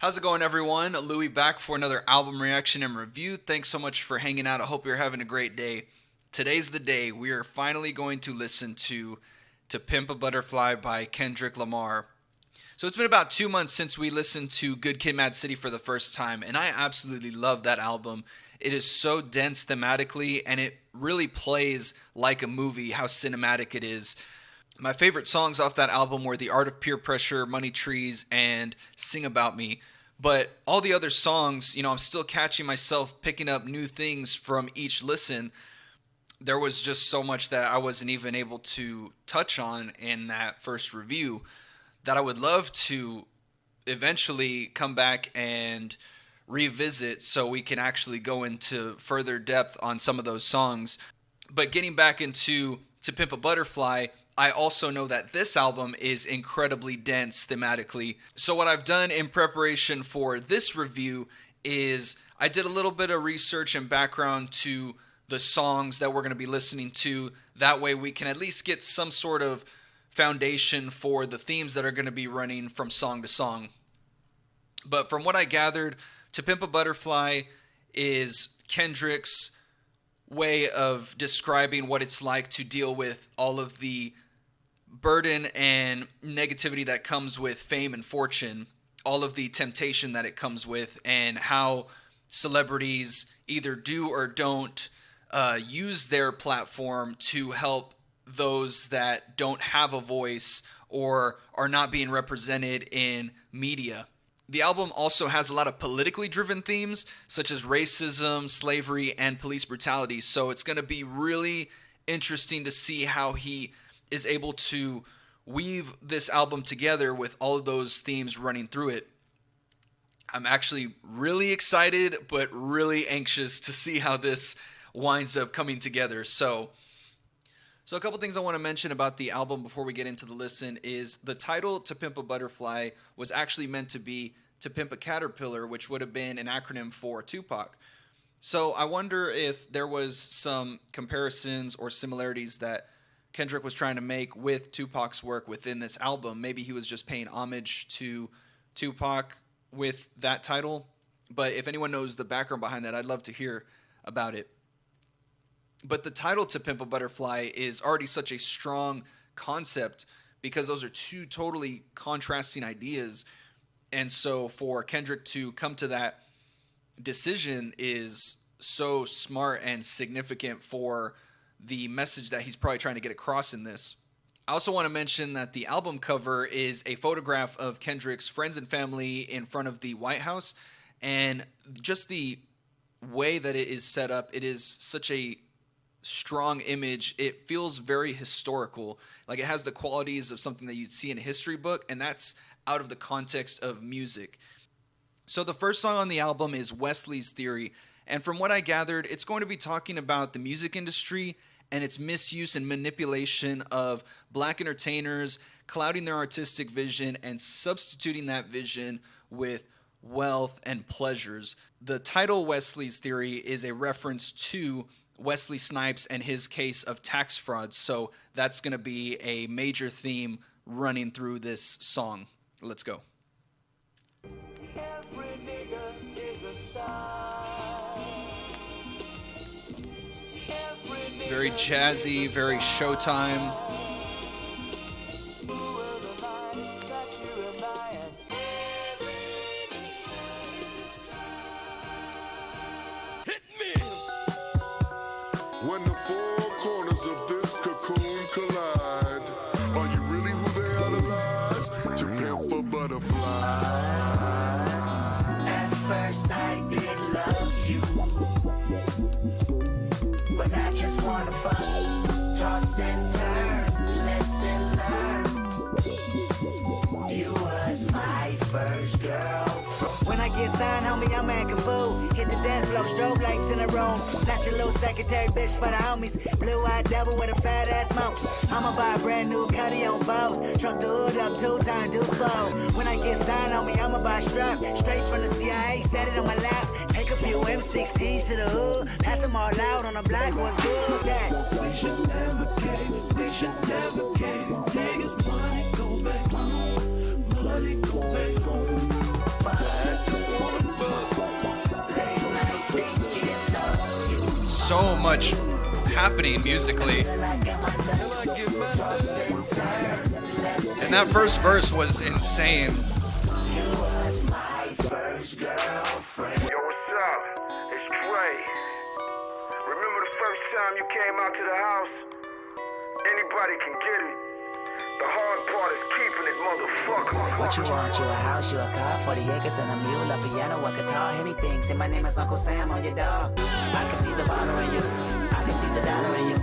How's it going, everyone? Louis back for another album reaction and review. Thanks so much for hanging out. I hope you're having a great day. Today's the day. We are finally going to listen to Pimp a Butterfly by Kendrick Lamar. So it's been about 2 months since we listened to Good Kid, Mad City for the first time, and I absolutely love that album. It is so dense thematically, and it really plays like a movie, how cinematic it is. My favorite songs off that album were The Art of Peer Pressure, Money Trees, and Sing About Me. But all the other songs, I'm still catching myself picking up new things from each listen. There was just so much that I wasn't even able to touch on in that first review that I would love to eventually come back and revisit so we can actually go into further depth on some of those songs. But getting back into To Pimp a Butterfly, I also know that this album is incredibly dense thematically. So what I've done in preparation for this review is I did a little bit of research and background to the songs that we're going to be listening to. That way we can at least get some sort of foundation for the themes that are going to be running from song to song. But from what I gathered, To Pimp a Butterfly is Kendrick's way of describing what it's like to deal with all of the burden and negativity that comes with fame and fortune, all of the temptation that it comes with, and how celebrities either do or don't use their platform to help those that don't have a voice or are not being represented in media. The album also has a lot of politically driven themes, such as racism, slavery, and police brutality. So it's going to be really interesting to see how he is able to weave this album together with all of those themes running through it. I'm actually really excited, but really anxious to see how this winds up coming together. So a couple things I want to mention about the album before we get into the listen is the title To Pimp a Butterfly was actually meant to be To Pimp a Caterpillar, which would have been an acronym for Tupac. So I wonder if there was some comparisons or similarities that Kendrick was trying to make with Tupac's work within this album. Maybe he was just paying homage to Tupac with that title. But if anyone knows the background behind that, I'd love to hear about it. But the title To Pimp a Butterfly is already such a strong concept because those are two totally contrasting ideas. And so for Kendrick to come to that decision is so smart and significant for the message that he's probably trying to get across in this. I also want to mention that the album cover is a photograph of Kendrick's friends and family in front of the White House. And just the way that it is set up, it is such a strong image. It feels very historical. Like it has the qualities of something that you'd see in a history book, and that's out of the context of music. So the first song on the album is Wesley's Theory. And from what I gathered, it's going to be talking about the music industry and its misuse and manipulation of black entertainers, clouding their artistic vision and substituting that vision with wealth and pleasures. The title Wesley's Theory is a reference to Wesley Snipes and his case of tax fraud. So that's going to be a major theme running through this song. Let's go. Very jazzy, very Showtime. When the four corners of this cocoon collide, are you really who they idolize? To pimp a butterfly. At first I did love you, but I just wanna fuck. Toss and turn, lesson learned. You was my first girl. When I get signed, homie, I'm acting fool. Hit the dance floor, strobe lights in the room. Snatch your little secretary bitch for the homies. Blue-eyed devil with a fat ass mouth. I'ma buy a brand new Cuddy on Vows. Truck the hood up 2 times, do slow. When I get signed, homie, I'ma buy a strap. Straight from the CIA, set it on my lap. Take a few M16s to the hood. Pass them all out on the block, what's good? That We should never cave, we should never cave. Niggas money go back home, money go back home. But so much happening musically. And that first verse was insane. You was my first girlfriend. Yo, what's up? It's Trey. Remember the first time you came out to the house? Anybody can get it. The hard part is keeping it, motherfucker. What you want? You a house, you a car, 40 acres and a mule, a piano, a guitar, anything. Say my name is Uncle Sam on your dog. I can see the bottle in you. I can see the dollar in you.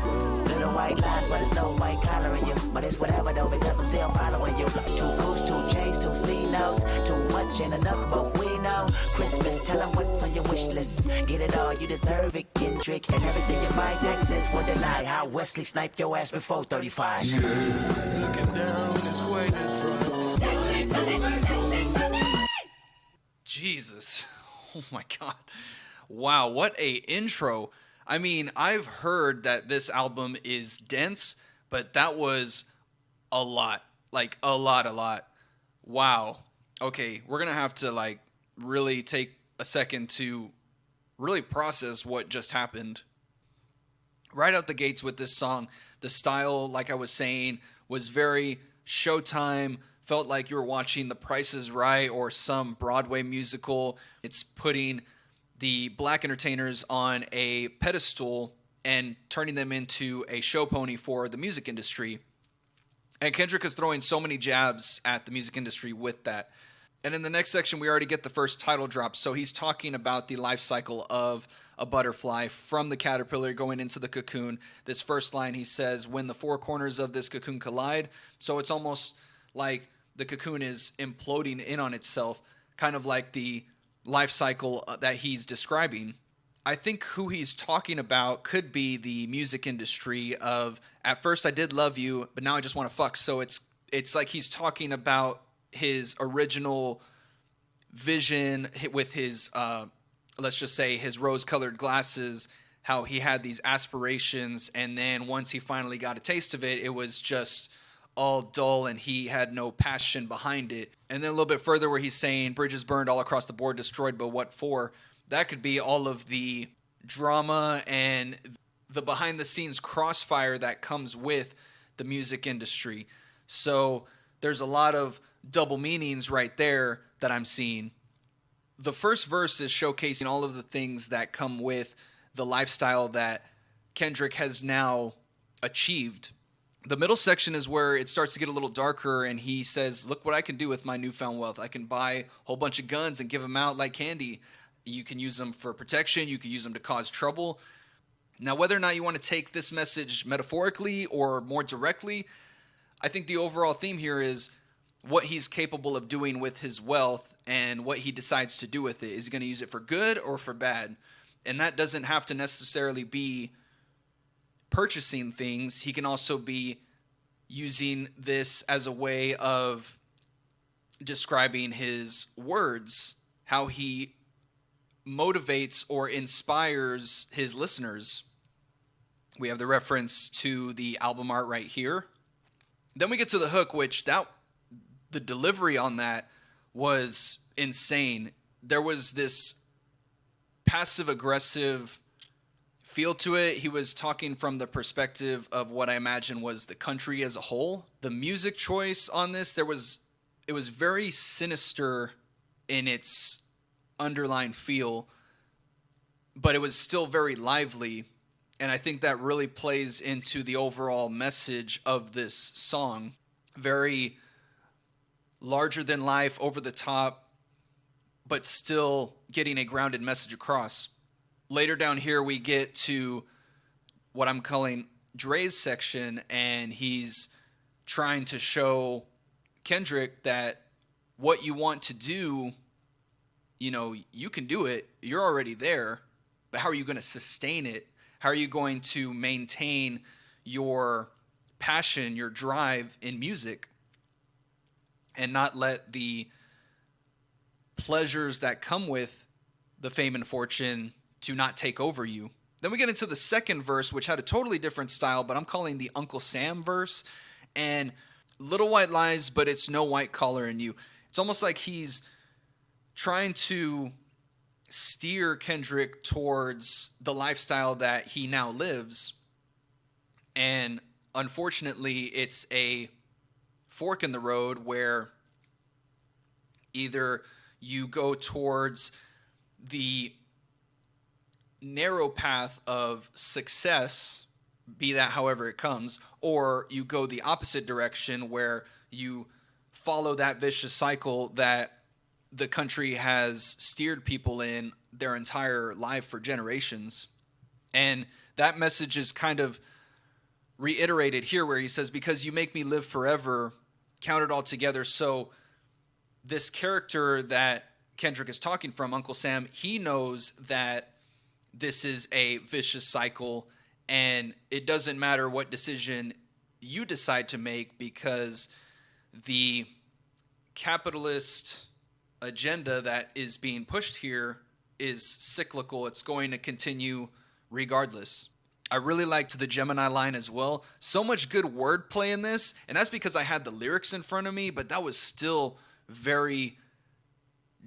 Little white lies, but it's no white collar in you. But it's whatever though, because I'm still following you. 2 coops, 2 chains, 2 C-notes. Too much and enough, both we know. Christmas, tell them what's on your wish list. Get it all, you deserve it, Kendrick. And everything you find, Texas will deny how Wesley sniped your ass before 35. Yeah, looking down is quite a drive. Jesus. Oh my God. Wow, what a intro. I mean, I've heard that this album is dense, but that was a lot. Like, a lot. Wow. Okay, we're going to have to, like, really take a second to really process what just happened. Right out the gates with this song, the style, like I was saying, was very Showtime. Felt like you were watching The Price is Right or some Broadway musical. It's putting the black entertainers on a pedestal and turning them into a show pony for the music industry. And Kendrick is throwing so many jabs at the music industry with that. And in the next section, we already get the first title drop. So he's talking about the life cycle of a butterfly from the caterpillar going into the cocoon. This first line, he says, when the 4 corners of this cocoon collide. So it's almost like the cocoon is imploding in on itself, kind of like the life cycle that he's describing. I think who he's talking about could be the music industry of, at first I did love you, but now I just want to fuck. So it's like he's talking about his original vision with his, let's just say his rose-colored glasses, how he had these aspirations, and then once he finally got a taste of it, it was just all dull and he had no passion behind it. And then a little bit further where he's saying bridges burned all across the board, destroyed, but what for? That could be all of the drama and the behind the scenes crossfire that comes with the music industry. So there's a lot of double meanings right there that I'm seeing. The first verse is showcasing all of the things that come with the lifestyle that Kendrick has now achieved. The middle section is where it starts to get a little darker, and he says, look what I can do with my newfound wealth. I can buy a whole bunch of guns and give them out like candy. You can use them for protection. You can use them to cause trouble. Now, whether or not you want to take this message metaphorically or more directly, I think the overall theme here is what he's capable of doing with his wealth and what he decides to do with it. Is he going to use it for good or for bad? And that doesn't have to necessarily be purchasing things. He can also be using this as a way of describing his words, how he motivates or inspires his listeners. We have the reference to the album art right here. Then we get to the hook, which the delivery on that was insane. There was this passive-aggressive feel to it. He was talking from the perspective of what I imagine was the country as a whole. The music choice on this, it was very sinister in its underlying feel, but it was still very lively. And I think that really plays into the overall message of this song. Very larger than life, over the top, but still getting a grounded message across. Later down here, we get to what I'm calling Dre's section, and he's trying to show Kendrick that what you want to do, you can do it. You're already there, but how are you going to sustain it? How are you going to maintain your passion, your drive in music, and not let the pleasures that come with the fame and fortune to not take over you? Then we get into the second verse, which had a totally different style, but I'm calling the Uncle Sam verse. And little white lies, but it's no white collar in you. It's almost like he's trying to steer Kendrick towards the lifestyle that he now lives. And unfortunately, it's a fork in the road where either you go towards the narrow path of success, be that however it comes, or you go the opposite direction where you follow that vicious cycle that the country has steered people in their entire life for generations. And that message is kind of reiterated here where he says, because you make me live forever, count it all together. So this character that Kendrick is talking from, Uncle Sam, he knows that this is a vicious cycle, and it doesn't matter what decision you decide to make, because the capitalist agenda that is being pushed here is cyclical. It's going to continue regardless. I really liked the Gemini line as well. So much good wordplay in this, and that's because I had the lyrics in front of me, but that was still very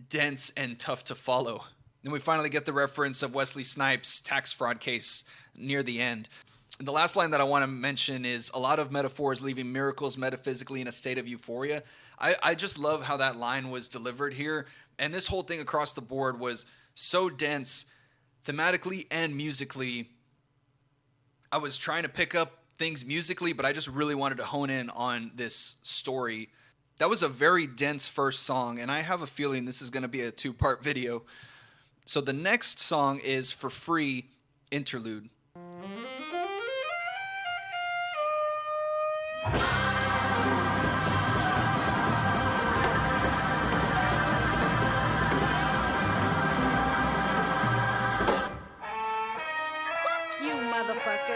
dense and tough to follow. Then we finally get the reference of Wesley Snipes' tax fraud case near the end. The last line that I want to mention is a lot of metaphors leaving miracles metaphysically in a state of euphoria. I just love how that line was delivered here. And this whole thing across the board was so dense thematically and musically. I was trying to pick up things musically, but I just really wanted to hone in on this story. That was a very dense first song, and I have a feeling this is going to be a 2-part video. So the next song is For Free, Interlude.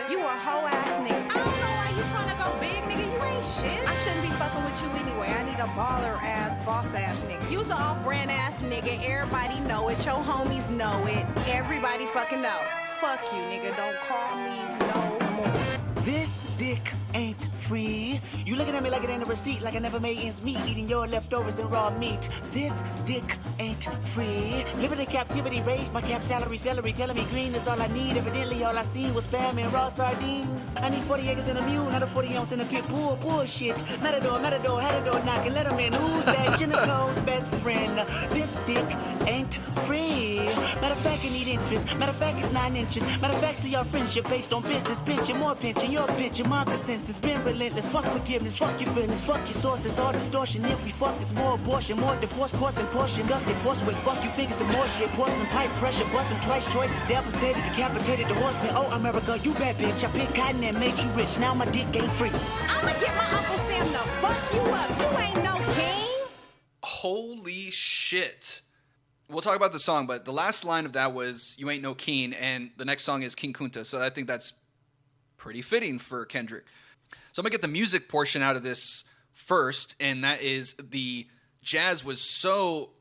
You a hoe ass nigga. I don't know why you trying to go big, nigga. You ain't shit. I shouldn't be fucking with you anyway. I need a baller ass, boss ass nigga. You's an off brand ass nigga. Everybody know it. Your homies know it. Everybody fucking know. Fuck you, nigga. Don't call me no more. This dick ain't free. You looking at me like it ain't a receipt, like I never made ends meet, eating your leftovers and raw meat. This dick ain't free. Living in captivity, raised my cap salary, celery, telling me green is all I need. Evidently all I seen was spam and raw sardines. I need 40 acres and a mule, not a 40 ounce in a pit bull. Bullshit. Matador, had a door knocking, let him in. Who's that? Genito's best friend. This dick ain't free. Matter of fact, I need interest. Matter of fact, it's 9 inches. Matter of fact, see our friendship based on business. Pinching, more pinching, your pinching, my consensus. Been relentless. Fuck forgiveness, fuck your feelings, fuck your sources. All distortion. If we fuck, it's more abortion, more divorce, course and portion. Gusted force with fuck you fingers and more shit. Porcelain pipes, pressure, bust them twice. Choices devastated, decapitated the horseman. Oh, America, you bad bitch. I picked cotton and made you rich. Now my dick ain't free. I'ma get my Uncle Sam to fuck you up. You ain't no king. Holy shit. We'll talk about the song, but the last line of that was "You ain't no king," and the next song is King Kunta. So I think that's pretty fitting for Kendrick. So I'm gonna get the music portion out of this first, and that is the jazz was so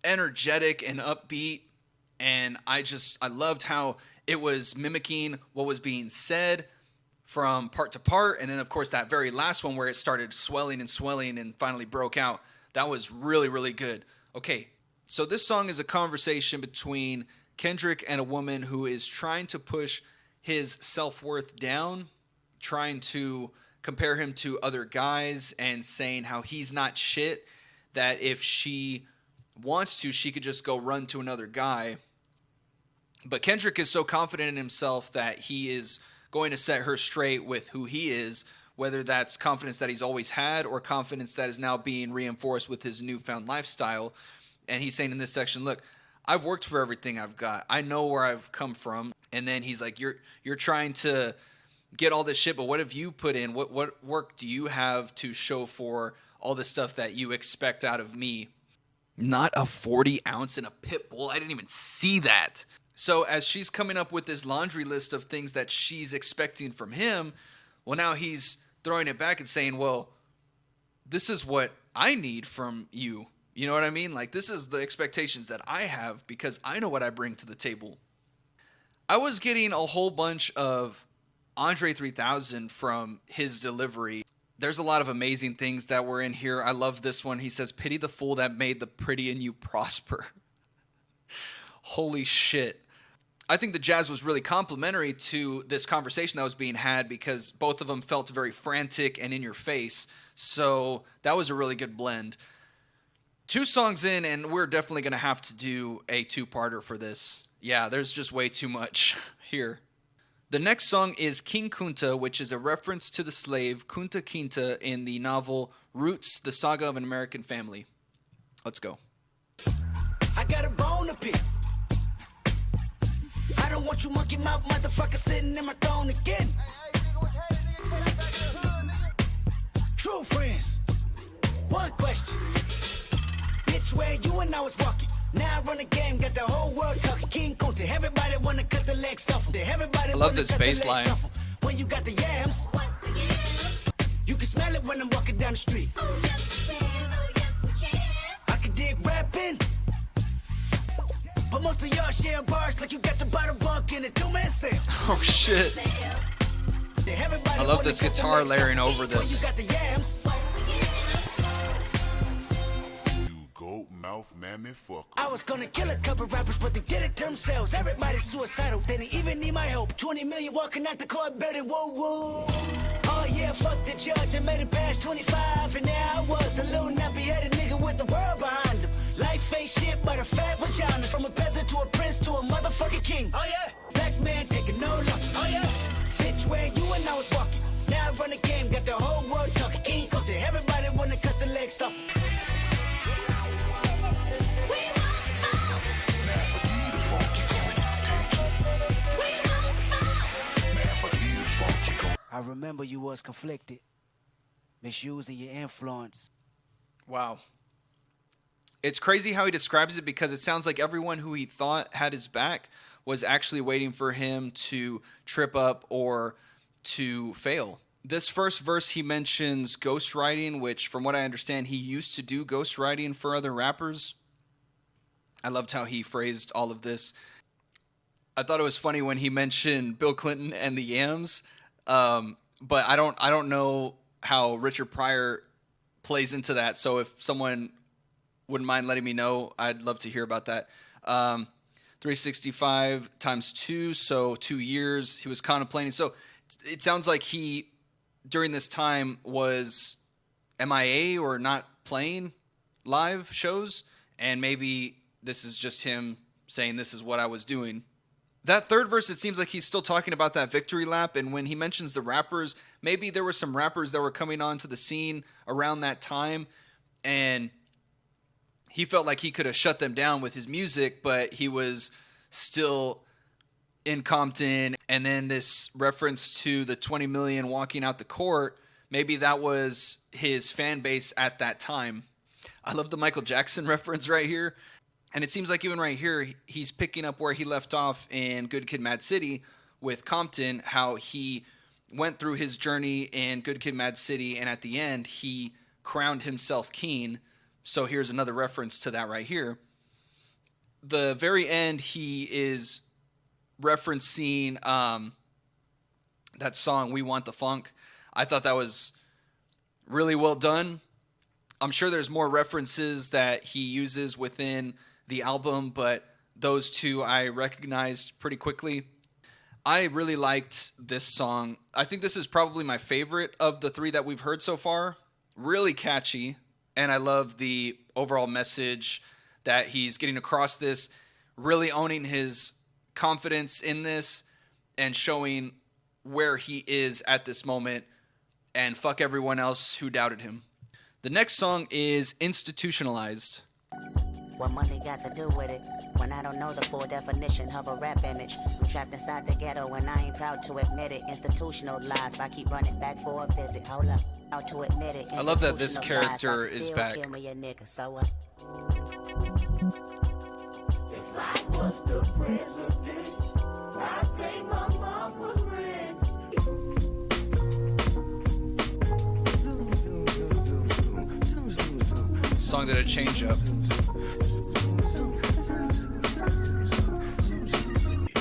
energetic and upbeat, and I loved how it was mimicking what was being said from part to part, and then of course that very last one where it started swelling and finally broke out. That was really, really good. Okay, so this song is a conversation between Kendrick and a woman who is trying to push his self-worth down, trying to compare him to other guys and saying how he's not shit, that if she wants to, she could just go run to another guy. But Kendrick is so confident in himself that he is going to set her straight with who he is, whether that's confidence that he's always had or confidence that is now being reinforced with his newfound lifestyle. And he's saying in this section, look, I've worked for everything I've got. I know where I've come from. And then he's like, you're trying to get all this shit, but what have you put in? What work do you have to show for all the stuff that you expect out of me? Not a 40 ounce in a pit bull. I didn't even see that. So as she's coming up with this laundry list of things that she's expecting from him, well, now he's throwing it back and saying, well, this is what I need from you. You know what I mean? Like, this is the expectations that I have because I know what I bring to the table. I was getting a whole bunch of Andre 3000 from his delivery. There's a lot of amazing things that were in here. I love this one. He says, pity the fool that made the pretty in you prosper. Holy shit. I think the jazz was really complimentary to this conversation that was being had because both of them felt very frantic and in your face. So that was a really good blend. 2 songs in, and we're definitely going to have to do a 2-parter for this. Yeah, there's just way too much here. The next song is King Kunta, which is a reference to the slave Kunta Kinte in the novel Roots, the Saga of an American Family. Let's go. I got a bone to pick. I don't want you monkey mouth motherfucker sitting in my throne again. True friends. One question. Bitch, where you and I was walking. Now I run a game, got the whole world talking. King Kunta, everybody wanna cut the legs off. Everybody I love this bass line. When you got the yams, what's the yams? You can smell it when I'm walking down the street. Oh yes we can, oh yes we can. I can dig rapping, but most of y'all share bars like you got the bottom bunk in a 2-man sale. Oh shit. I love this guitar layering over this. You got the yams. Mouth mammy fuck. I was gonna kill a couple rappers, but they did it to themselves. Everybody's suicidal, they didn't even need my help. 20 million walking out the court building, whoa, whoa. Oh yeah, fuck the judge, I made it past 25, and there I was, a little nappy-headed nigga with the world behind him. Life ain't shit but a fat vagina. From a peasant to a prince to a motherfucking king. Oh yeah, black man taking no losses. Oh yeah, bitch, where you and I was walking. Now I run the game, got the whole world talking. King Kunta, everybody wanna cut the legs off. I remember you was conflicted, misusing your influence. Wow. It's crazy how he describes it because it sounds like everyone who he thought had his back was actually waiting for him to trip up or to fail. This first verse, he mentions ghostwriting, which from what I understand, he used to do ghostwriting for other rappers. I loved how he phrased all of this. I thought it was funny when he mentioned Bill Clinton and the Yams. But I don't know how Richard Pryor plays into that. So if someone wouldn't mind letting me know, I'd love to hear about that. 365 times 2, so 2 years. He was contemplating. So it sounds like he, during this time, was MIA or not playing live shows. And maybe this is just him saying this is what I was doing. That third verse, it seems like he's still talking about that victory lap. And when he mentions the rappers, maybe there were some rappers that were coming onto the scene around that time. And he felt like he could have shut them down with his music, but he was still in Compton. And then this reference to the 20 million walking out the court, maybe that was his fan base at that time. I love the Michael Jackson reference right here. And it seems like even right here, he's picking up where he left off in Good Kid, Mad City with Compton, how he went through his journey in Good Kid, Mad City, and at the end, he crowned himself king. So here's another reference to that right here. The very end, he is referencing that song, We Want the Funk. I thought that was really well done. I'm sure there's more references that he uses within the album, but those two I recognized pretty quickly. I really liked this song. I think this is probably my favorite of the 3 that we've heard so far. Really catchy, and I love the overall message that he's getting across this, really owning his confidence in this and showing where he is at this moment, and fuck everyone else who doubted him. The next song is Institutionalized. What money got to do with it? When I don't know the full definition of a rap image. I'm trapped inside the ghetto and I ain't proud to admit it. Institutionalized, I keep running back for a visit. Hold up, out to admit it. I love that this character is back. Kill me a nigga, so what? If I was the president, I'd think my mom was ready. Song that a change up.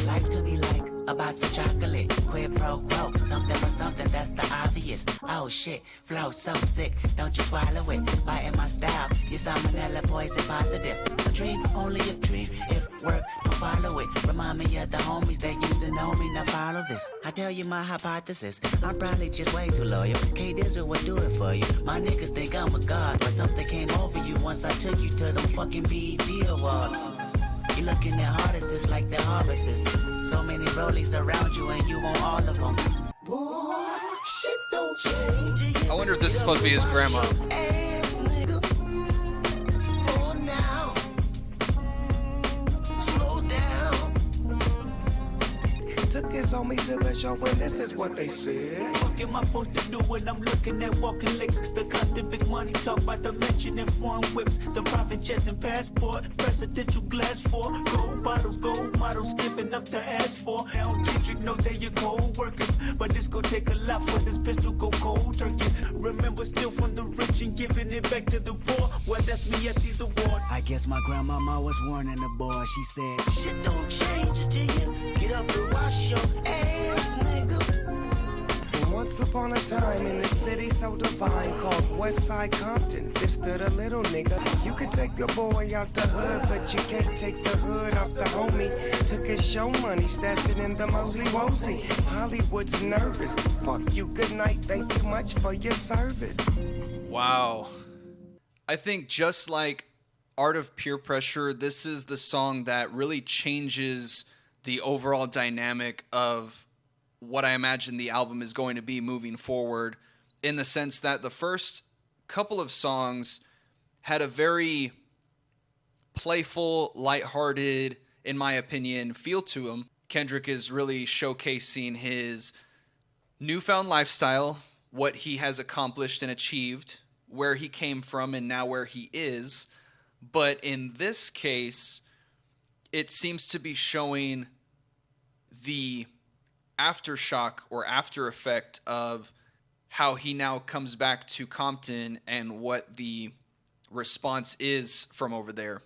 Life to be like a box of chocolate, quid pro quo, something for something, that's the obvious. serious. Oh shit, flow so sick, don't you swallow it. Biting my style, you salmonella poison positive. A dream, only a dream. If work, don't follow it. Remind me of the homies that used to know me. Now follow this. I tell you my hypothesis. I'm probably just way too loyal. K-Dizzle would do it for you. My niggas think I'm a god, but something came over you once I took you to them fucking BET Awards. You looking at artists like they're harvests. So many rollies around you and you want all of them. Boy, shit don't change. I wonder if this is supposed to be his grandma. Ass nigga. Oh, now. Slow down. Took his homies to the show and this is what they said. What am I supposed to do when I'm looking at walking licks? The constant big money talk about the mention and foreign whips. The private jets and passport, presidential glass for gold bottles, gold models, giving up the ass for. Now Kendrick know they your co-workers, but this gon' take a lot for this pistol go cold turkey. Remember, steal from the rich and giving it back to the poor. Well, that's me at these awards. I guess my grandmama was warning the boy. She said, shit don't change until you get up and wash your ass, nigga. Once upon a time in this city so divine called Westside Compton, this stood a little nigga. You could take your boy out the hood, but you can't take the hood off the homie. Took his show money, stashed it in the Mosey Wozy. Hollywood's nervous. Fuck you, good night, thank you much for your service. Wow. I think just like Art of Peer Pressure, this is the song that really changes the overall dynamic of what I imagine the album is going to be moving forward, in the sense that the first couple of songs had a very playful, lighthearted, in my opinion, feel to them. Kendrick is really showcasing his newfound lifestyle, what he has accomplished and achieved, where he came from and now where he is. But in this case, it seems to be showing the aftershock or after effect of how he now comes back to Compton and what the response is from over there.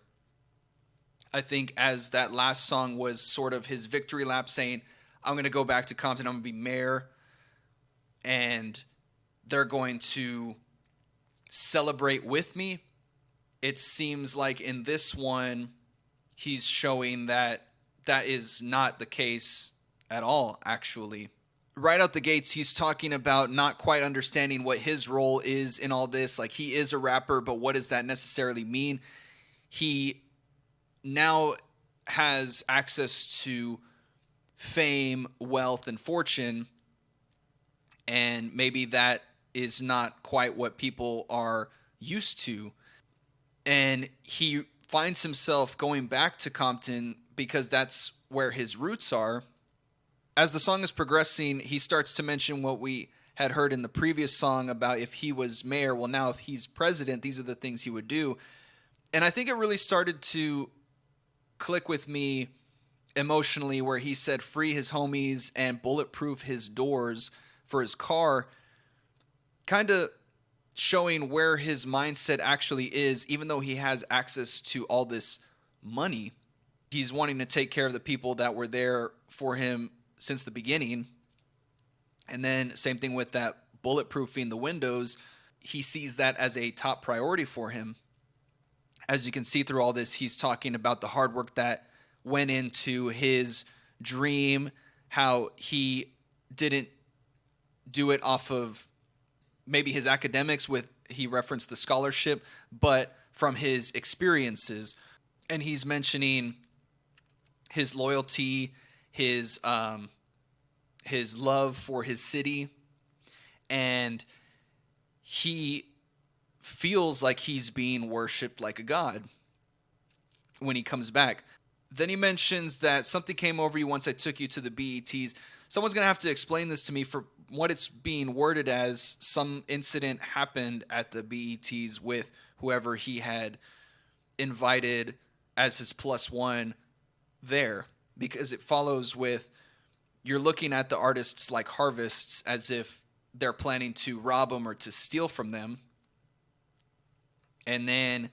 I think as that last song was sort of his victory lap saying, I'm going to go back to Compton, I'm going to be mayor, and they're going to celebrate with me. It seems like in this one, he's showing that that is not the case at all, actually. Right out the gates, he's talking about not quite understanding what his role is in all this. Like, he is a rapper, but what does that necessarily mean? He now has access to fame, wealth, and fortune, and maybe that is not quite what people are used to. And he finds himself going back to Compton because that's where his roots are. As the song is progressing, he starts to mention what we had heard in the previous song about if he was mayor. Well, now if he's president, these are the things he would do. And I think it really started to click with me emotionally where he said free his homies and bulletproof his doors for his car, kind of showing where his mindset actually is, even though he has access to all this money. He's wanting to take care of the people that were there for him since the beginning. And then same thing with that bulletproofing the windows. He sees that as a top priority for him. As you can see through all this, he's talking about the hard work that went into his dream, how he didn't do it off of maybe his academics he referenced the scholarship, but from his experiences. And he's mentioning his loyalty, his love for his city, and he feels like he's being worshipped like a god when he comes back. Then he mentions that something came over you once I took you to the BETs. Someone's going to have to explain this to me. For what it's being worded as, some incident happened at the BETs with whoever he had invited as his plus one there, because it follows with, you're looking at the artists like harvests as if they're planning to rob them or to steal from them. And then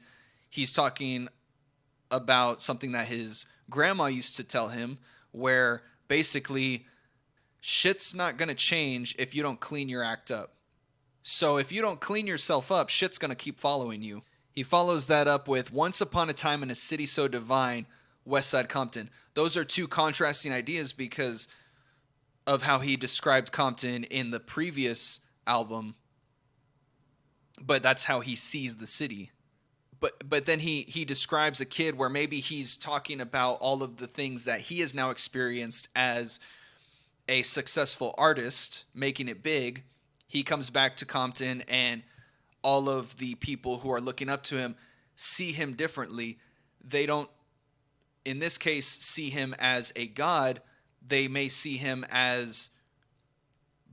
he's talking about something that his grandma used to tell him, where basically shit's not going to change if you don't clean your act up. So if you don't clean yourself up, shit's going to keep following you. He follows that up with Once Upon a Time in a City So Divine, Westside Compton. Those are two contrasting ideas because of how he described Compton in the previous album. But that's how he sees the city. But then he describes a kid where maybe he's talking about all of the things that he has now experienced as a successful artist, making it big. He comes back to Compton and all of the people who are looking up to him see him differently. They don't, in this case, see him as a god. They may see him as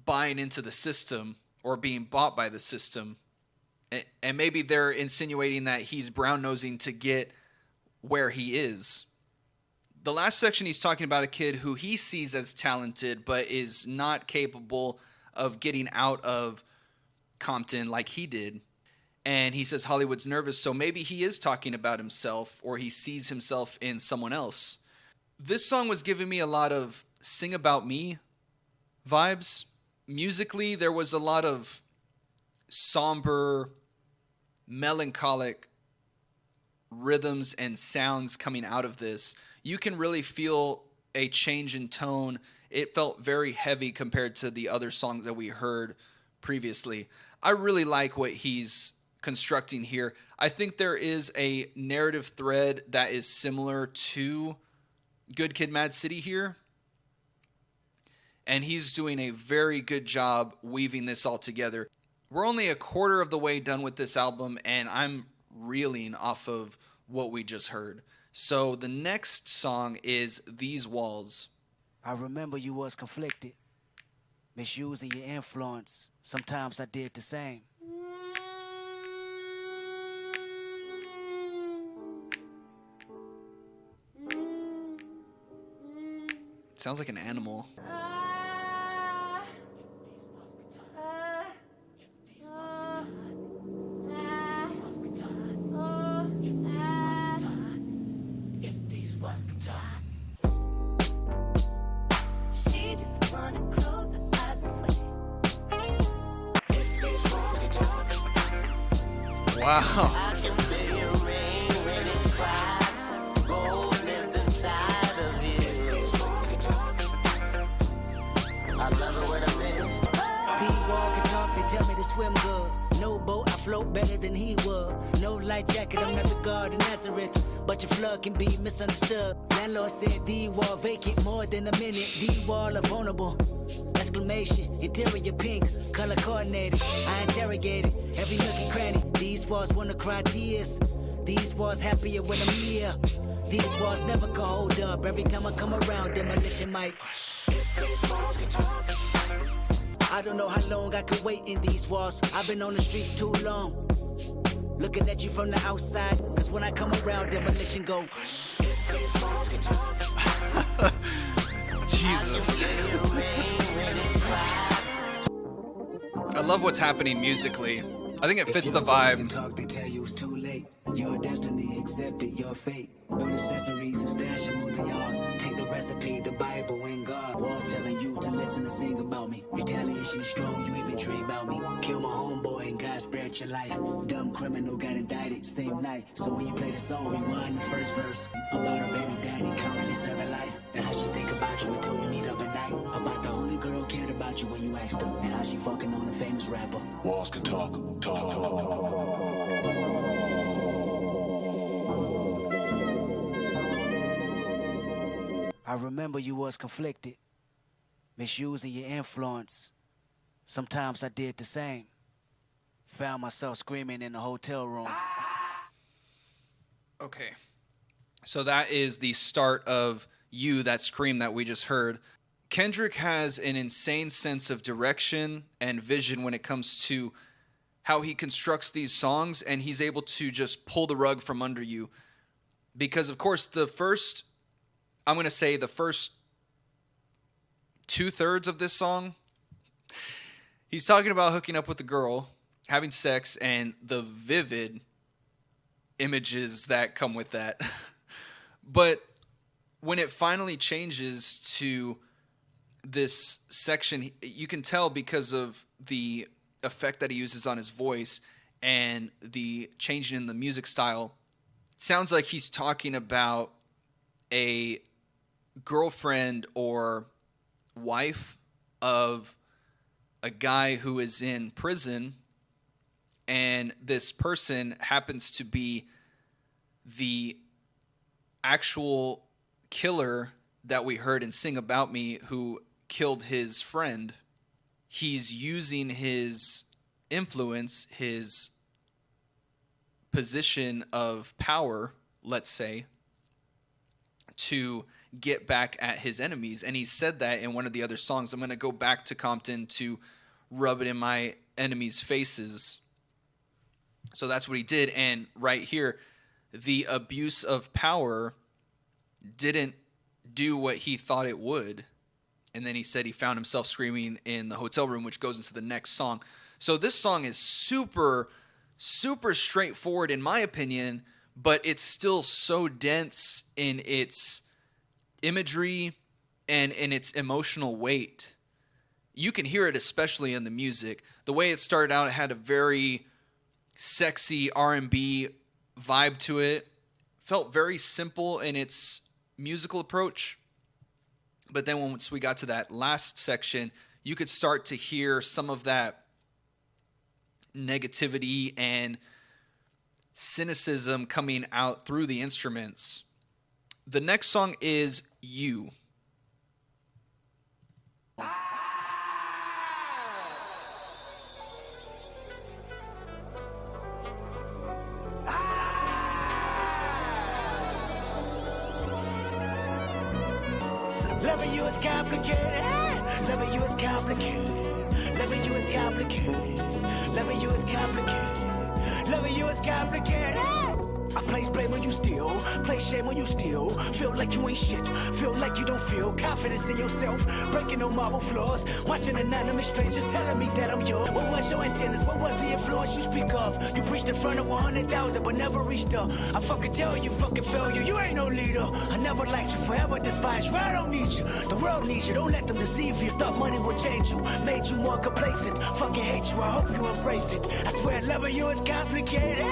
buying into the system or being bought by the system. And maybe they're insinuating that he's brown-nosing to get where he is. The last section, he's talking about a kid who he sees as talented but is not capable of getting out of Compton like he did. And he says Hollywood's nervous, so maybe he is talking about himself or he sees himself in someone else. This song was giving me a lot of Sing About Me vibes. Musically, there was a lot of somber, melancholic rhythms and sounds coming out of this. You can really feel a change in tone. It felt very heavy compared to the other songs that we heard previously. I really like what he's constructing here. I think there is a narrative thread that is similar to Good Kid, Mad City here. And he's doing a very good job weaving this all together. We're only a quarter of the way done with this album, and I'm reeling off of what we just heard. So the next song is These Walls. I remember you was conflicted, misusing your influence. Sometimes I did the same. Sounds like an animal. Wow. Tell me to swim good. No boat, I float better than he would. No light jacket, I'm not the guard in Nazareth. But your flood can be misunderstood. Landlord said the wall vacant more than a minute. The wall are vulnerable. Exclamation, interior pink, color coordinated. I interrogated every nook and cranny. These walls wanna cry tears. These walls happier when I'm here. These walls never can hold up. Every time I come around, demolition might. I don't know how long I could wait in these walls. I've been on the streets too long. Looking at you from the outside, cause when I come around, demolition go. Jesus. I love what's happening musically. I think it fits the vibe. Talk, they tell you it's too late. Your destiny accepted, your fate. Burn accessories and stash them on the yard. Take the recipe, the Bible, and God. Walls telling you to listen and sing about me. Retaliation is strong, you even dream about me. Kill my homeboy and God spared your life. Dumb criminal got indicted same night. So when you play the song, rewind the first verse. About her baby daddy currently serving life. And how she think about you until we meet up at night. About the only girl cared about you when you asked her. And how she fucking on a famous rapper. Walls can talk. I remember you was conflicted, misusing your influence. Sometimes I did the same. Found myself screaming in the hotel room. Okay. So that is the start of You, that scream that we just heard. Kendrick has an insane sense of direction and vision when it comes to how he constructs these songs, and he's able to just pull the rug from under you. Because, of course, the first 2/3 of this song, he's talking about hooking up with a girl, having sex, and the vivid images that come with that. But when it finally changes to this section, you can tell because of the effect that he uses on his voice and the changing in the music style, sounds like he's talking about a girlfriend or wife of a guy who is in prison, and this person happens to be the actual killer that we heard in Sing About Me, who killed his friend. He's using his influence, his position of power, let's say, to get back at his enemies. And he said that in one of the other songs. I'm going to go back to Compton to rub it in my enemies' faces. So that's what he did. And right here, the abuse of power didn't do what he thought it would. And then he said he found himself screaming in the hotel room, which goes into the next song. So this song is super, super straightforward in my opinion, but it's still so dense in its imagery and in its emotional weight. You can hear it especially in the music. The way it started out, it had a very sexy R&B vibe to it. Felt very simple in its musical approach. But then once we got to that last section, you could start to hear some of that negativity and cynicism coming out through the instruments. The next song is You. Loving you is complicated. Loving you is complicated. Loving you is complicated. Loving you is complicated. Loving you is complicated. I place blame when you steal, place shame when you steal. Feel like you ain't shit, feel like you don't feel confidence in yourself. Breaking no marble floors, watching anonymous strangers telling me that I'm yours. What was your antennas? What was the influence you speak of? You preached in front of 100,000 but never reached up. I fucking tell you, fucking failure, you ain't no leader. I never liked you, forever despise you. I don't need you, the world needs you. Don't let them deceive you. Thought money would change you, made you more complacent. Fucking hate you, I hope you embrace it. I swear loving you is complicated.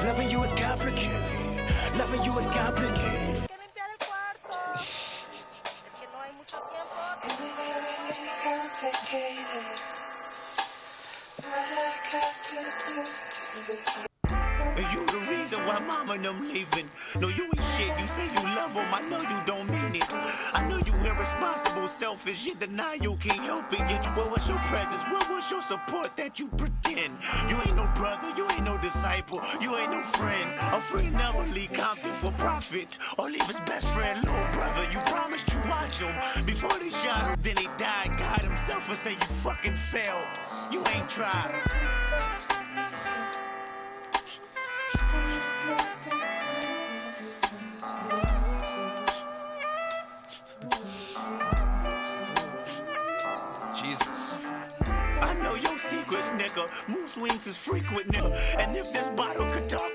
Loving you is complicated. Loving you is complicated. You the reason why mama and them leaving. No, you ain't shit. You say you love them. I know you don't mean it. I know you irresponsible, selfish. You deny you can't help it. Yet where was your presence? Where was your support that you pretend? You ain't no brother. You ain't no disciple. You ain't no friend. A friend never leave Compton for profit or leave his best friend, little brother. You promised you watch him before they shot him. Then he died, God himself, and say you fucking failed. You ain't tried. Jesus. I know your secrets, nigga. Mood swings is frequent, nigga. And if this bottle could talk,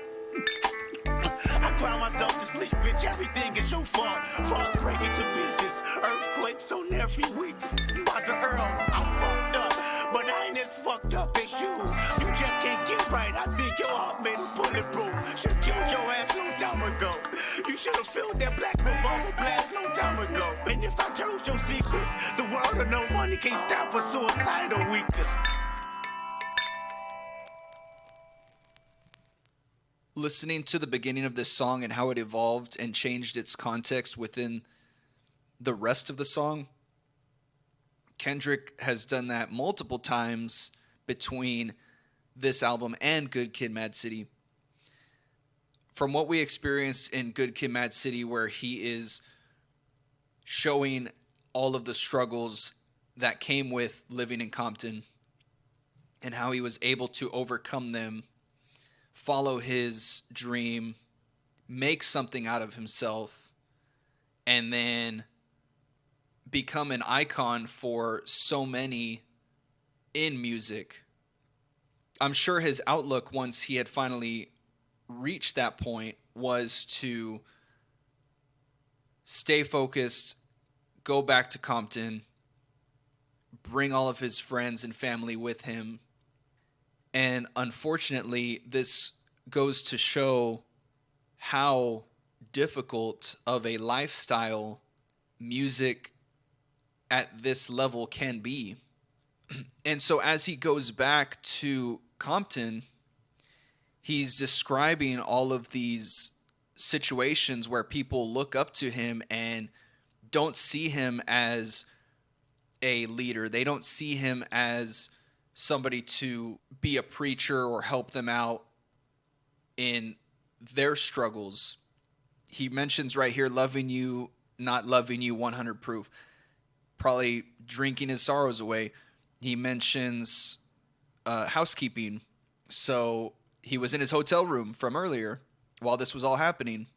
I cry myself to sleep, bitch. Everything is your fault. Falls breaking to pieces. Earthquakes on every week. You out the Earl, I'm fucked up. But I ain't as fucked up as you. You just can't get right. I think your heart made a bulletproof. Should've killed your ass long time ago. You should've filled that black revolver blast long time ago. And if I told your secrets, the world of no money can't stop a suicidal weakness. Listening to the beginning of this song and how it evolved and changed its context within the rest of the song, Kendrick has done that multiple times between this album and Good Kid, Mad City. From what we experienced in Good Kid, Mad City, where he is showing all of the struggles that came with living in Compton and how he was able to overcome them, follow his dream, make something out of himself, and then become an icon for so many in music. I'm sure his outlook, once he had finally reached that point, was to stay focused, go back to Compton, bring all of his friends and family with him, And unfortunately, this goes to show how difficult of a lifestyle music at this level can be. And so as he goes back to Compton, he's describing all of these situations where people look up to him and don't see him as a leader. They don't see him as somebody to be a preacher or help them out in their struggles. He mentions right here, loving you, not loving you, 100 proof. Probably drinking his sorrows away. He mentions housekeeping. So he was in his hotel room from earlier while this was all happening.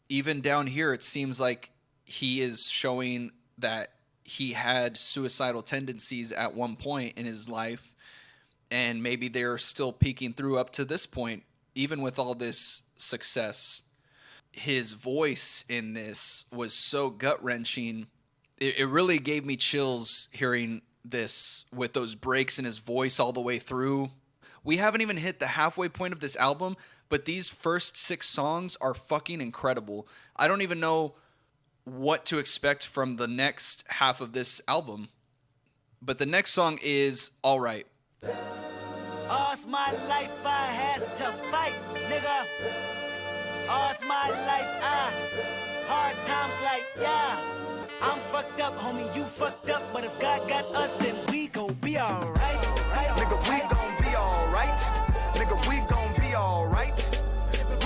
Even down here, it seems like he is showing that he had suicidal tendencies at one point in his life, and maybe they're still peeking through up to this point, even with all this success. His voice in this was so gut-wrenching. It really gave me chills hearing this with those breaks in his voice all the way through. We haven't even hit the halfway point of this album, but these first 6 songs are fucking incredible. I don't even know what to expect from the next half of this album. But the next song is Alright. All's my life I has to fight, nigga. All's my life hard times like, yeah. I'm fucked up, homie, you fucked up. But if God got us, then we gon' be alright. Nigga, we gon' be alright. Nigga, we gon' be alright.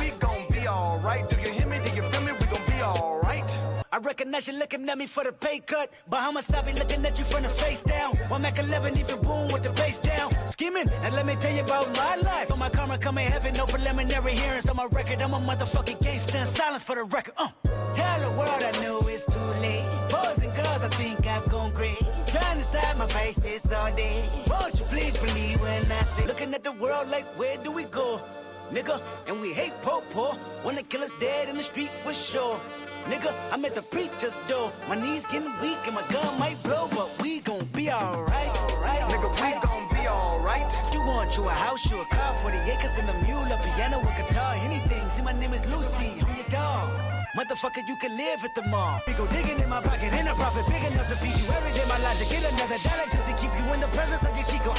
We gon' be alright. Do you hear me? Do you feel me? We gon' be alright. I recognize you looking at me for the pay cut. Bahamas, I be looking at you from the face down. One Mac 11, even boom with the bass down. Scheming, and let me tell you about my life. On my karma coming heaven, no preliminary hearings on my record. I'm a motherfucking gangster in silence for the record. Tell the world I know it's too late. Boys and girls, I think I've gone crazy. Trying to side my faces all day. Won't you please believe when I say, looking at the world like, where do we go? Nigga, and we hate po-po. Wanna kill us dead in the street for sure. Nigga, I'm at the preacher's door. My knees getting weak and my gun might blow, but we gon' be alright. Nigga, we gon' be alright. You want you a house, you a car, 40 acres and a mule, a piano, a guitar, anything. See, my name is Lucy, I'm your dog. Motherfucker, you can live at the mall. We go digging in my pocket, and a profit big enough to feed you every day. My logic, get another dollar just to keep you in the presence of your Chico.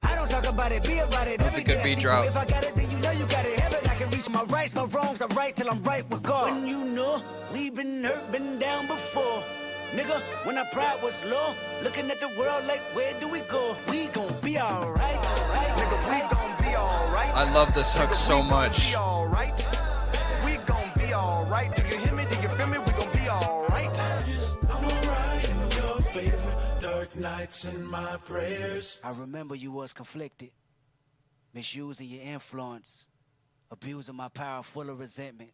I don't talk about it, be about it. That's a good beat drop. If I got it, then you know you got it. Heaven, I can reach my rights, my wrongs. I right till I'm right with God. When you know we've been hurt, been down before. Nigga, when our pride was low, looking at the world like, where do we go? We gon' be alright. Nigga, we gon' be alright. I love this hook so much. Be alright. We gon' be alright. Do you hear me? Do you feel me? We gon' be alright. I'm alright in your favor. Dark nights in my prayers. I remember you was conflicted, misusing your influence, abusing my power, full of resentment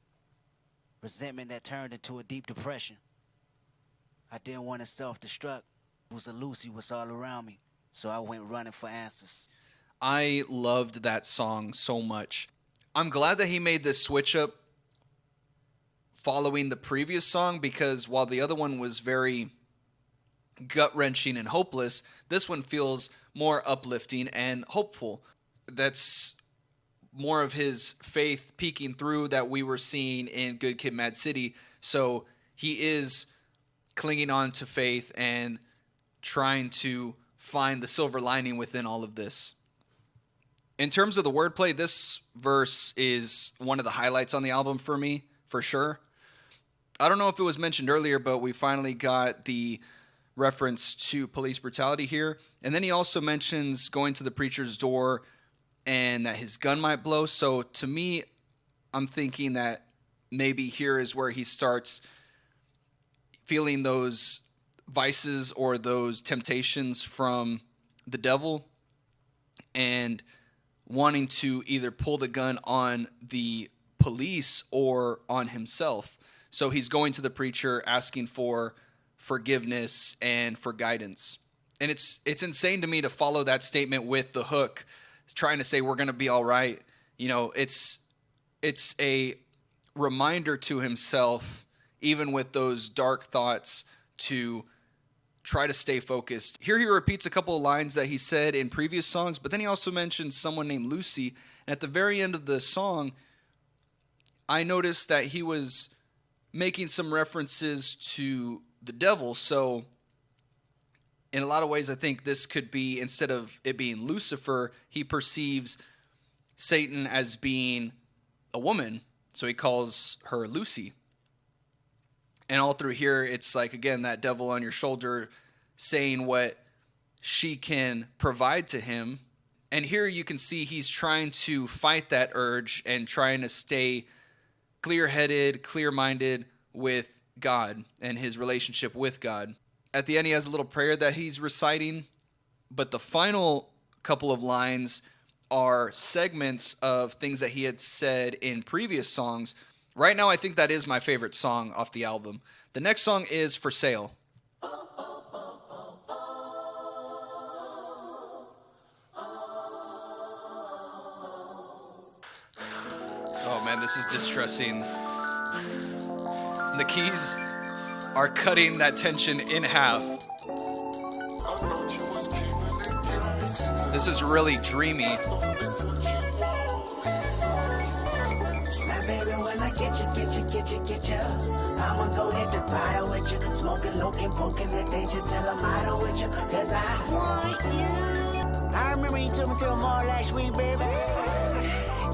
that turned into a deep depression. I didn't want to self-destruct. It was a Lucy was all around me, so I went running for answers. I loved that song so much. I'm glad that he made this switch up following the previous song, because while the other one was very gut-wrenching and hopeless, this one feels more uplifting and hopeful. That's more of his faith peeking through that we were seeing in Good Kid, Mad City. So he is clinging on to faith and trying to find the silver lining within all of this. In terms of the wordplay, this verse is one of the highlights on the album for me, for sure. I don't know if it was mentioned earlier, but we finally got the reference to police brutality here. And then he also mentions going to the preacher's door and that his gun might blow. So to me, I'm thinking that maybe here is where he starts feeling those vices or those temptations from the devil and wanting to either pull the gun on the police or on himself. So he's going to the preacher asking for forgiveness and for guidance. And it's insane to me to follow that statement with the hook, trying to say we're going to be all right. You know, it's a reminder to himself, even with those dark thoughts, to try to stay focused. Here he repeats a couple of lines that he said in previous songs, but then he also mentions someone named Lucy. And at the very end of the song, I noticed that he was making some references to the devil. So in a lot of ways, I think this could be, instead of it being Lucifer, he perceives Satan as being a woman. So he calls her Lucy. And all through here, it's like, again, that devil on your shoulder saying what she can provide to him. And here you can see he's trying to fight that urge and trying to stay clear-headed, clear-minded with God and his relationship with God. At the end, he has a little prayer that he's reciting, but the final couple of lines are segments of things that he had said in previous songs. Right now, I think that is my favorite song off the album. The next song is For Sale. Oh man, this is distressing. The keys are cutting that tension in half. This is really dreamy. Now, baby, when I get you, I'ma go hit the bottle with you. Smoking, looking, poking the danger till I'm out with you. Cause I want you. I remember you took me to a mall last week, baby.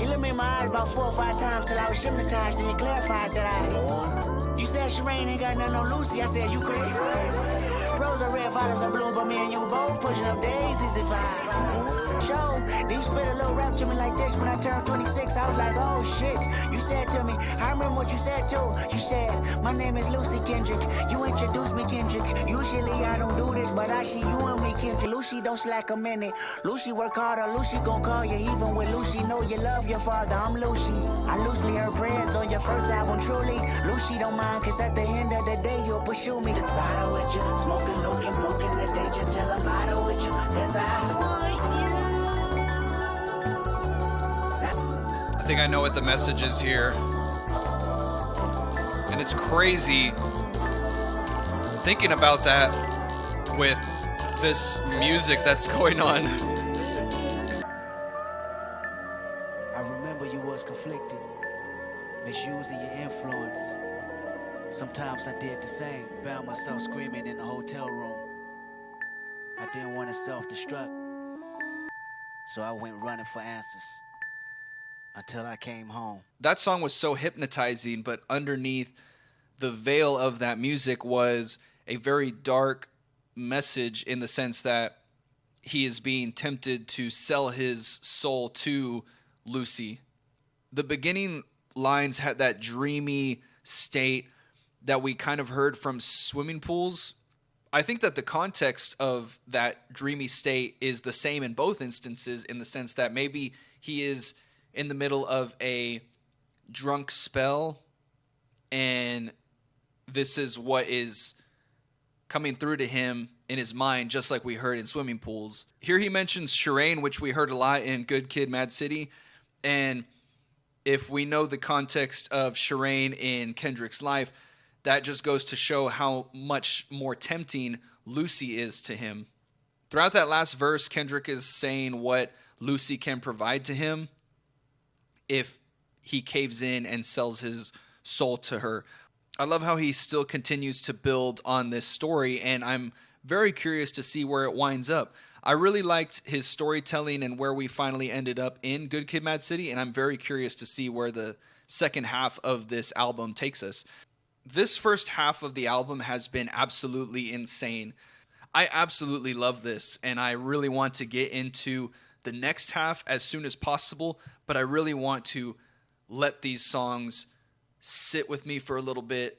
You looked me in my eyes about 4 or 5 times till I was hypnotized, and you clarified that you said Sherane ain't got nothing on Lucy. I said, you crazy? Rose are red, violets are blue, but me and you both pushing up daisies if I show. Then you spit a little rap to me like this when I turned 26. I was like, oh shit. You said to me, I remember what you said too. You said, my name is Lucy Kendrick. You introduced me, Kendrick. Usually I don't do this, but I see you and me, Kendrick. Lucy don't slack a minute. Lucy work harder. Lucy gon' call you even when Lucy know you love your father. I'm Lucy. I loosely heard prayers on your first album, truly. Lucy don't mind, cause at the end of the day, you'll pursue me. The bottle with you, smoking, looking, poking the danger till I'm out with you. Cause I want you. I think I know what the message is here. And it's crazy thinking about that with this music that's going on. I remember you was conflicted, misusing your influence. Sometimes I did the same, found myself screaming in the hotel room. I didn't want to self-destruct, so I went running for answers. Until I came home. That song was so hypnotizing, but underneath the veil of that music was a very dark message, in the sense that he is being tempted to sell his soul to Lucy. The beginning lines had that dreamy state that we kind of heard from Swimming Pools. I think that the context of that dreamy state is the same in both instances, in the sense that maybe he is in the middle of a drunk spell, and this is what is coming through to him in his mind, just like we heard in Swimming Pools. Here he mentions Sherane, which we heard a lot in Good Kid, Mad City, and if we know the context of Sherane in Kendrick's life, that just goes to show how much more tempting Lucy is to him. Throughout that last verse, Kendrick is saying what Lucy can provide to him if he caves in and sells his soul to her. I love how he still continues to build on this story, and I'm very curious to see where it winds up. I really liked his storytelling and where we finally ended up in Good Kid, Mad City, and I'm very curious to see where the second half of this album takes us. This first half of the album has been absolutely insane. I absolutely love this, and I really want to get into the next half as soon as possible, but I really want to let these songs sit with me for a little bit,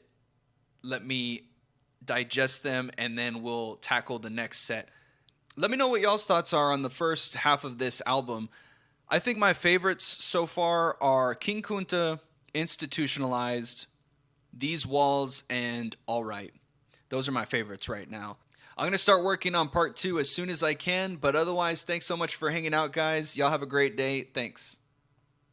let me digest them, and then we'll tackle the next set. Let me know what y'all's thoughts are on the first half of this album. I think my favorites so far are King Kunta, Institutionalized, These Walls, and Alright. Those are my favorites right now. I'm going to start working on part 2 as soon as I can, but otherwise, thanks so much for hanging out, guys. Y'all have a great day. Thanks.